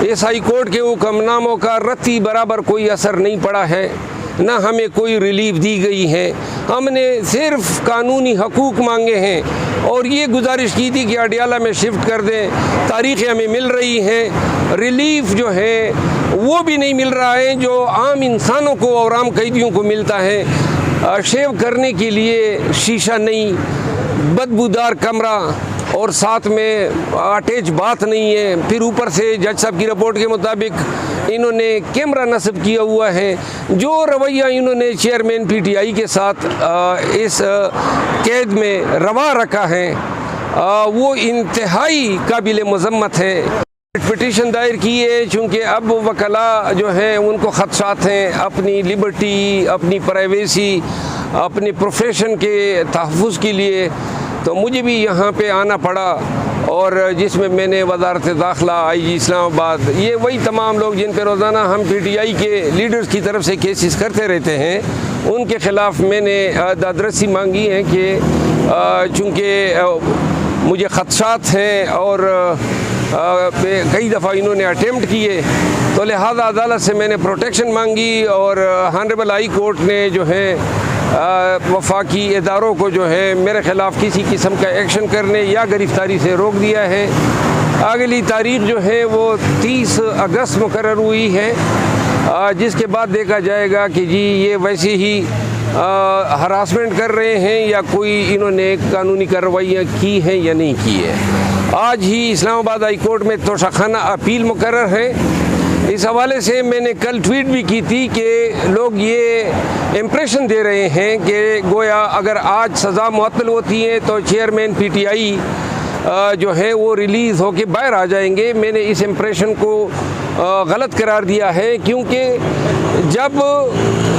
इस high court के हुक्मनामों का रत्ती बराबर कोई असर नहीं पड़ा है, ना हमें कोई रिलीफ दी गई है। हमने सिर्फ कानूनी हकूक़ मांगे हैं और ये गुजारिश की थी कि अडियाला में शिफ्ट कर दें। तारीख़ें हमें मिल रही हैं, रिलीफ जो है वो भी नहीं मिल रहा है जो आम इंसानों को और आम कैदियों को मिलता है। शेव करने के लिए शीशा नहीं, बदबूदार कमरा और साथ में अटैच बात नहीं है। फिर ऊपर से जज साहब की रिपोर्ट के मुताबिक इन्होंने कैमरा नस्ब किया हुआ है। जो रवैया इन्होंने चेयरमैन पीटीआई के साथ इस कैद में रवा रखा है वो इंतहाई काबिल मज़म्मत है। पिटीशन दायर की है चूँकि अब वकला जो हैं उनको ख़दशात हैं अपनी लिबर्टी, अपनी प्राइवेसी, अपने प्रोफेशन के तहफ़्फ़ुज़ के लिए, तो मुझे भी यहाँ पे आना पड़ा। और जिसमें मैंने वज़ारत दाखिला, IG इस्लामाबाद, ये वही तमाम लोग जिन पर रोज़ाना हम PTI के लीडर्स की तरफ से केसेस करते रहते हैं, उनके ख़िलाफ़ मैंने दादरसी मांगी है कि चूँकि मुझे ख़दशात हैं और कई दफ़ा इन्होंने अटेम्प्ट किए, तो लिहाजा अदालत से मैंने प्रोटेक्शन मांगी और ऑनरेबल हाई कोर्ट ने जो है वफाकी इदारों को जो है मेरे ख़िलाफ़ किसी किस्म का एक्शन करने या गिरफ़्तारी से रोक दिया है। अगली तारीख़ जो है वो 30 अगस्त मुकर्रर हुई है, जिसके बाद देखा जाएगा कि जी ये वैसे ही हरासमेंट कर रहे हैं या कोई इन्होंने कानूनी कार्रवाइयाँ की हैं या नहीं की है। आज ही इस्लामाबाद हाई कोर्ट में तोशाखाना अपील मुकर्रर है। इस हवाले से मैंने कल ट्वीट भी की थी कि लोग ये इम्प्रेशन दे रहे हैं कि गोया अगर आज सज़ा मुअत्तल होती है तो चेयरमैन PTI जो है वो रिलीज़ होके बाहर आ जाएंगे। मैंने इस इम्प्रेशन को गलत करार दिया है, क्योंकि जब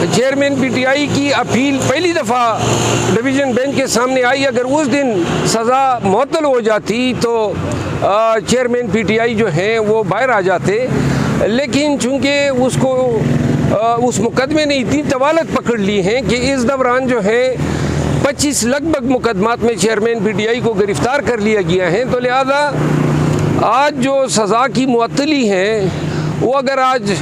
चेयरमैन PTI की अपील पहली दफ़ा डिवीज़न बेंच के सामने आई, अगर उस दिन सज़ा मुअत्तल हो जाती तो चेयरमैन PTI जो हैं वो बाहर आ जाते। लेकिन चूँकि उसको उस मुकदमे ने इतनी तवालत पकड़ ली है कि इस दौरान जो है 25 लगभग मुकदमात में चेयरमैन PTI को गिरफ़्तार कर लिया गया है। तो लिहाजा आज जो सज़ा की मुअत्तली है वो अगर आज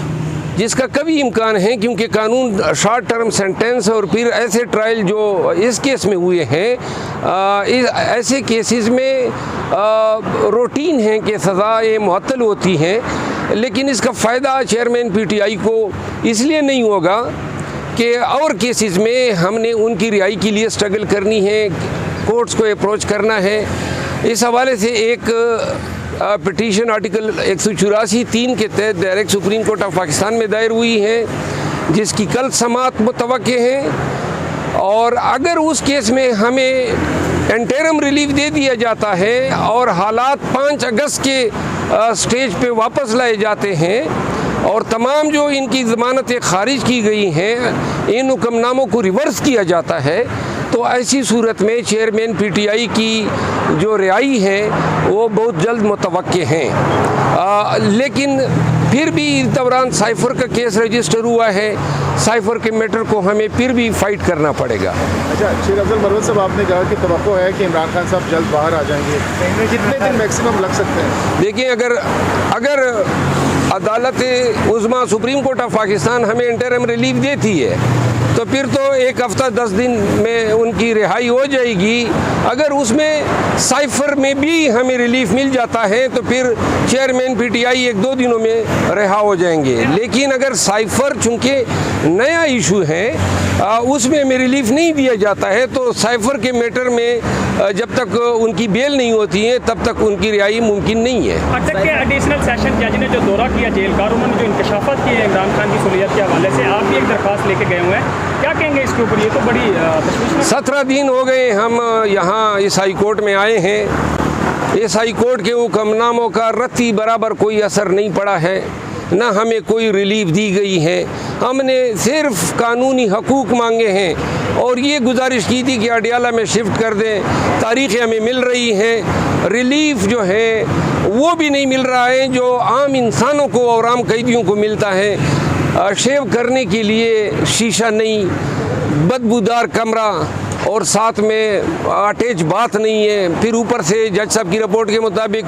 जिसका कभी इम्कान है, क्योंकि कानून शॉर्ट टर्म सेंटेंस और फिर ऐसे ट्रायल जो इस केस में हुए हैं, ऐसे केसेस में रूटीन है कि सज़ाएँ मुअत्तल होती हैं। लेकिन इसका फ़ायदा चेयरमैन PTI को इसलिए नहीं होगा कि और केसेस में हमने उनकी रिहाई के लिए स्ट्रगल करनी है, कोर्ट्स को अप्रोच करना है। इस हवाले से एक पिटीशन आर्टिकल 184(3) के तहत direct supreme court of Pakistan में दायर हुई है, जिसकी कल समाअत मुतवक्के है। और अगर उस केस में हमें इंटरिम रिलीफ दे दिया जाता है और हालात 5 अगस्त के स्टेज पे वापस लाए जाते हैं और तमाम जो इनकी ज़मानतें खारिज की गई हैं, इन हुक्मनामों को रिवर्स किया जाता है, तो ऐसी सूरत में चेयरमैन PTI की जो रिहाई है वो बहुत जल्द मुतवक्के हैं। लेकिन फिर भी इस दौरान साइफ़र का केस रजिस्टर हुआ है, साइफ़र के मैटर को हमें फिर भी फ़ाइट करना पड़ेगा। अच्छा, शेख अफजल मरवत साहब, आपने कहा कि तवक्को है कि इमरान खान साहब जल्द बाहर आ जाएंगे, कितने दिन मैक्सिमम लग सकते हैं? देखिए, अगर अदालत उज़्मा सुप्रीम कोर्ट ऑफ पाकिस्तान हमें इंटरिम रिलीफ देती है तो फिर तो 1 हफ़्ता 10 दिन में उनकी रिहाई हो जाएगी। अगर उसमें साइफ़र में भी हमें रिलीफ मिल जाता है तो फिर चेयरमैन PTI 1-2 दिनों में रिहा हो जाएंगे। लेकिन अगर साइफ़र चूँकि नया इशू है उसमें हमें रिलीफ नहीं दिया जाता है, तो साइफ़र के मैटर में जब तक उनकी बेल नहीं होती है तब तक उनकी रिहाई मुमकिन नहीं है। अटक के एडिशनल सेशन जज ने जो दौरा किया जेल का, उन्होंने जो इंकशाफात किए हैं इमरान खान की सुलियत के हवाले से, आप भी एक दरख्वास्त लेके गए हुए हैं, क्या कहेंगे इसके ऊपर? ये तो बड़ी 17 दिन हो गए हम यहाँ इस हाई कोर्ट में आए हैं। इस हाई कोर्ट के हुक्मनामों का रत्ती बराबर कोई असर नहीं पड़ा है, ना हमें कोई रिलीफ दी गई है। हमने सिर्फ कानूनी हकूक़ मांगे हैं और ये गुजारिश की थी कि अडियाला में शिफ्ट कर दें। तारीख़ें हमें मिल रही हैं, रिलीफ जो है वो भी नहीं मिल रहा है जो आम इंसानों को और आम कैदियों को मिलता है। शेव करने के लिए शीशा नहीं, बदबूदार कमरा और साथ में अटैच बात नहीं है। फिर ऊपर से जज साहब की रिपोर्ट के मुताबिक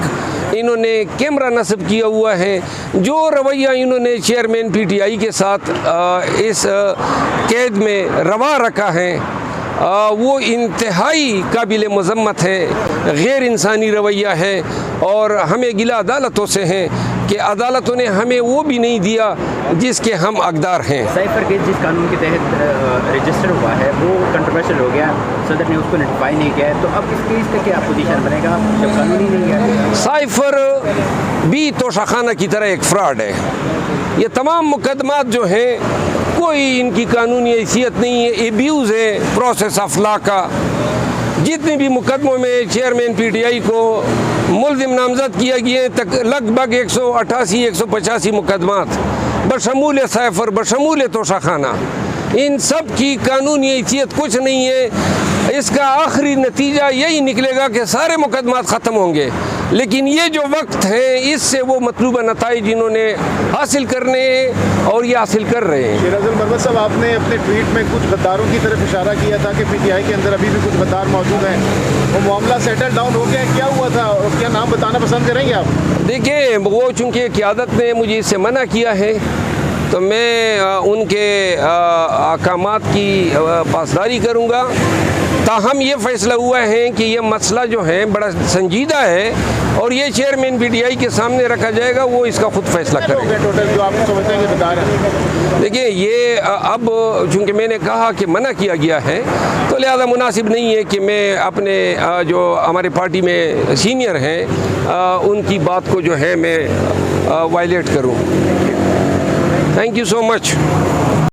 इन्होंने कैमरा नस्ब किया हुआ है। जो रवैया इन्होंने चेयरमैन पीटीआई के साथ इस कैद में रवा रखा है वो इंतहाई काबिल मज़म्मत है, गैर इंसानी रवैया है। और हमें गिला अदालतों से हैं कि अदालतों ने हमें वो भी नहीं दिया जिसके हम हकदार हैं। साइफर केस जिस कानून के तहत रजिस्टर हुआ है वो कंट्रोवर्शियल हो गया, सदर ने उसको नोटिफाई नहीं किया है, तो अब इस केस का क्या पोजीशन बनेगा जब कानून ही नहीं है? साइफर भी तोशाखाना की तरह एक फ्रॉड है। ये तमाम मुकदमात जो हैं कोई इनकी कानूनी हैसियत नहीं है, एब्यूज़ है प्रोसेस ऑफ लॉ का। जितने भी मुकदमों में चेयरमैन पीटीआई को मुल्ज़िम नामज़द किया गया तक लगभग 188-185 मुकदमात बशमूल साइफर बशमूल तोशाखाना, इन सब की कानूनी हैसियत कुछ नहीं है। इसका आखिरी नतीजा यही निकलेगा कि सारे मुकदमात ख़त्म होंगे, लेकिन ये जो वक्त है इससे वो मतलूबा नताइज इन्होंने हासिल करने हैं और ये हासिल कर रहे हैं। शेराजुल मरवत साहब, आपने अपने ट्वीट में कुछ गद्दारों की तरफ इशारा किया था कि पीटीआई के अंदर अभी भी कुछ गद्दार मौजूद हैं। वो मामला सेटल डाउन हो गया, क्या हुआ था और क्या नाम बताना पसंद करेंगे आप? देखिए, वो चूँकि क़यादत ने मुझे इससे मना किया है तो मैं उनके अहकामात की पासदारी करूँगा। ताहम ये फ़ैसला हुआ है कि ये मसला जो है बड़ा संजीदा है और ये चेयरमैन पीटीआई के सामने रखा जाएगा, वो इसका खुद फैसला करेंगे। टोटल जो आप समझते हैं कि गद्दार हैं? देखिए, ये अब चूँकि मैंने कहा कि मना किया गया है तो लिहाजा मुनासिब नहीं है कि मैं अपने जो हमारे पार्टी में सीनियर हैं उनकी बात को जो है मैं वायलेट करूँ। Thank you so much.